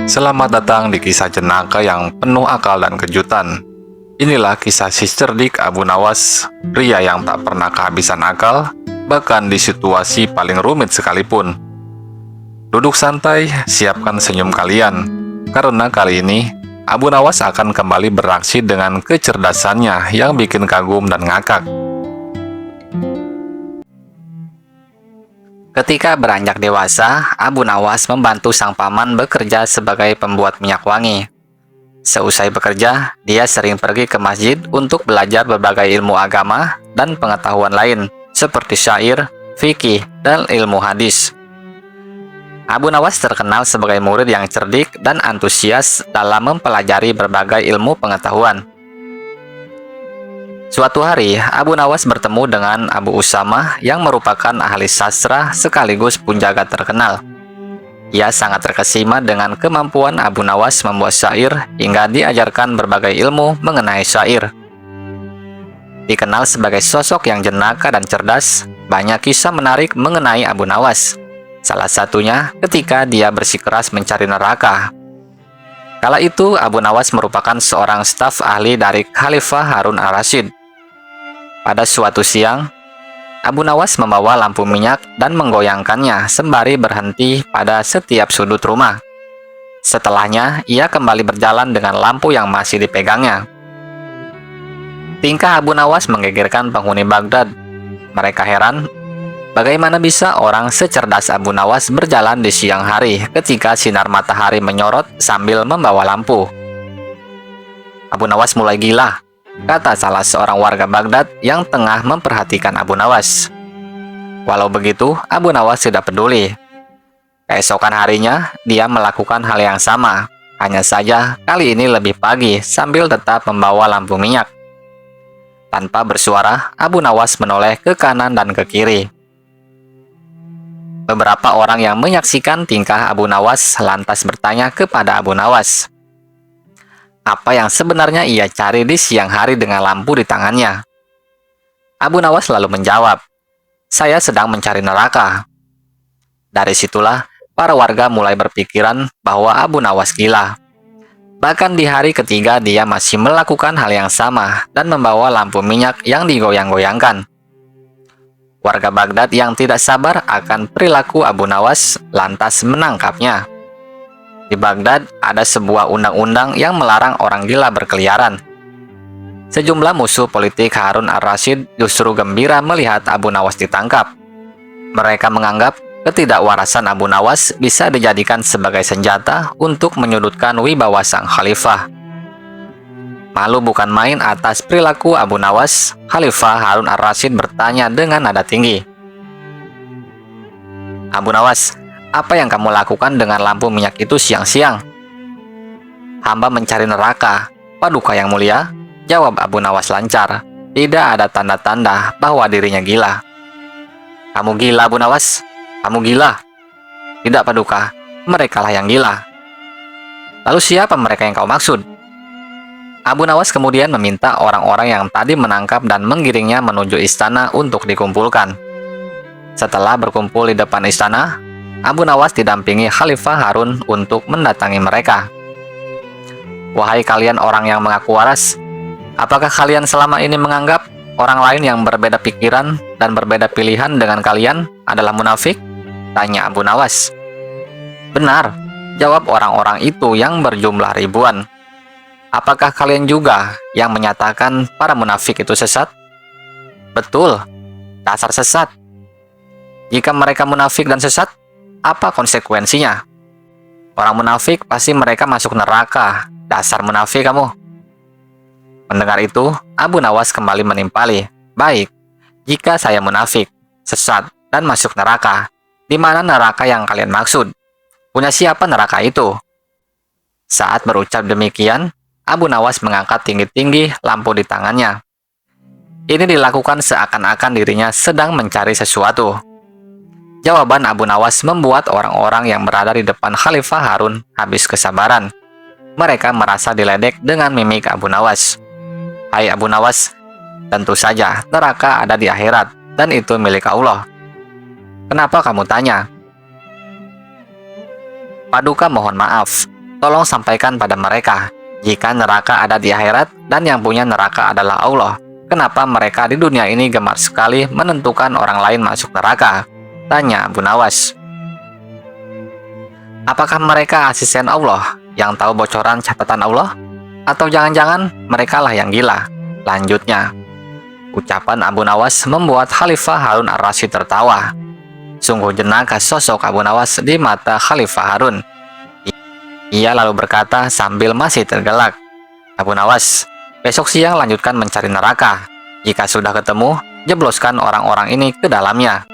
Selamat datang di kisah jenaka yang penuh akal dan kejutan. Inilah kisah si cerdik Abu Nawas, pria yang tak pernah kehabisan akal, bahkan di situasi paling rumit sekalipun. Duduk santai, siapkan senyum kalian, karena kali ini Abu Nawas akan kembali beraksi dengan kecerdasannya yang bikin kagum dan ngakak. Ketika beranjak dewasa, Abu Nawas membantu sang paman bekerja sebagai pembuat minyak wangi. Seusai bekerja, dia sering pergi ke masjid untuk belajar berbagai ilmu agama dan pengetahuan lain, seperti syair, fikih, dan ilmu hadis. Abu Nawas terkenal sebagai murid yang cerdik dan antusias dalam mempelajari berbagai ilmu pengetahuan. Suatu hari, Abu Nawas bertemu dengan Abu Usamah yang merupakan ahli sastra sekaligus penjaga terkenal. Ia sangat terkesima dengan kemampuan Abu Nawas membuat syair hingga diajarkan berbagai ilmu mengenai syair. Dikenal sebagai sosok yang jenaka dan cerdas, banyak kisah menarik mengenai Abu Nawas. Salah satunya ketika dia bersikeras mencari neraka. Kala itu, Abu Nawas merupakan seorang staf ahli dari Khalifah Harun al-Rasyid. Pada suatu siang, Abu Nawas membawa lampu minyak dan menggoyangkannya sembari berhenti pada setiap sudut rumah. Setelahnya, ia kembali berjalan dengan lampu yang masih dipegangnya. Tingkah Abu Nawas menggegerkan penghuni Baghdad. Mereka heran, bagaimana bisa orang secerdas Abu Nawas berjalan di siang hari ketika sinar matahari menyorot sambil membawa lampu. Abu Nawas mulai gila, kata salah seorang warga Baghdad yang tengah memperhatikan Abu Nawas. Walau begitu, Abu Nawas tidak peduli. Keesokan harinya, dia melakukan hal yang sama. Hanya saja, kali ini lebih pagi sambil tetap membawa lampu minyak. Tanpa bersuara, Abu Nawas menoleh ke kanan dan ke kiri. Beberapa orang yang menyaksikan tingkah Abu Nawas lantas bertanya kepada Abu Nawas, apa yang sebenarnya ia cari di siang hari dengan lampu di tangannya. Abu Nawas lalu menjawab, saya sedang mencari neraka. Dari situlah, para warga mulai berpikiran bahwa Abu Nawas gila. Bahkan di hari ketiga dia masih melakukan hal yang sama dan membawa lampu minyak yang digoyang-goyangkan. Warga Baghdad yang tidak sabar akan perilaku Abu Nawas lantas menangkapnya. Di Baghdad ada sebuah undang-undang yang melarang orang gila berkeliaran. Sejumlah musuh politik Harun al-Rasyid justru gembira melihat Abu Nawas ditangkap. Mereka menganggap ketidakwarasan Abu Nawas bisa dijadikan sebagai senjata untuk menyudutkan wibawa sang khalifah. Malu bukan main atas perilaku Abu Nawas, Khalifah Harun al-Rasyid bertanya dengan nada tinggi, Abu Nawas, apa yang kamu lakukan dengan lampu minyak itu siang-siang? Hamba mencari neraka, Paduka yang mulia, jawab Abu Nawas lancar. Tidak ada tanda-tanda bahwa dirinya gila. Kamu gila, Abu Nawas? Kamu gila? Tidak, Paduka, merekalah yang gila. Lalu siapa mereka yang kau maksud? Abu Nawas kemudian meminta orang-orang yang tadi menangkap dan menggiringnya menuju istana untuk dikumpulkan. Setelah berkumpul di depan istana, Abu Nawas didampingi Khalifah Harun untuk mendatangi mereka. Wahai kalian orang yang mengaku waras, apakah kalian selama ini menganggap orang lain yang berbeda pikiran dan berbeda pilihan dengan kalian adalah munafik? Tanya Abu Nawas. Benar, jawab orang-orang itu yang berjumlah ribuan. Apakah kalian juga yang menyatakan para munafik itu sesat? Betul, dasar sesat. Jika mereka munafik dan sesat, apa konsekuensinya? Orang munafik pasti mereka masuk neraka. Dasar munafik kamu. Mendengar itu, Abu Nawas kembali menimpali. Baik, jika saya munafik, sesat, dan masuk neraka, di mana neraka yang kalian maksud? Punya siapa neraka itu? Saat berucap demikian, Abu Nawas mengangkat tinggi-tinggi lampu di tangannya. Ini dilakukan seakan-akan dirinya sedang mencari sesuatu. Jawaban Abu Nawas membuat orang-orang yang berada di depan Khalifah Harun habis kesabaran. Mereka merasa diledek dengan mimik Abu Nawas. Hai Abu Nawas, tentu saja neraka ada di akhirat dan itu milik Allah. Kenapa kamu tanya? Paduka mohon maaf, Tolong sampaikan pada mereka, jika neraka ada di akhirat dan yang punya neraka adalah Allah, kenapa mereka di dunia ini gemar sekali menentukan orang lain masuk neraka? Tanya Abu Nawas. Apakah mereka asisten Allah yang tahu bocoran catatan Allah? Atau jangan-jangan merekalah yang gila? Lanjutnya, ucapan Abu Nawas membuat Khalifah Harun ar-Rasyid tertawa. Sungguh jenaka sosok Abu Nawas di mata Khalifah Harun. Ia lalu berkata sambil masih tergelak, Abu Nawas, besok siang lanjutkan mencari neraka. Jika sudah ketemu, jebloskan orang-orang ini ke dalamnya.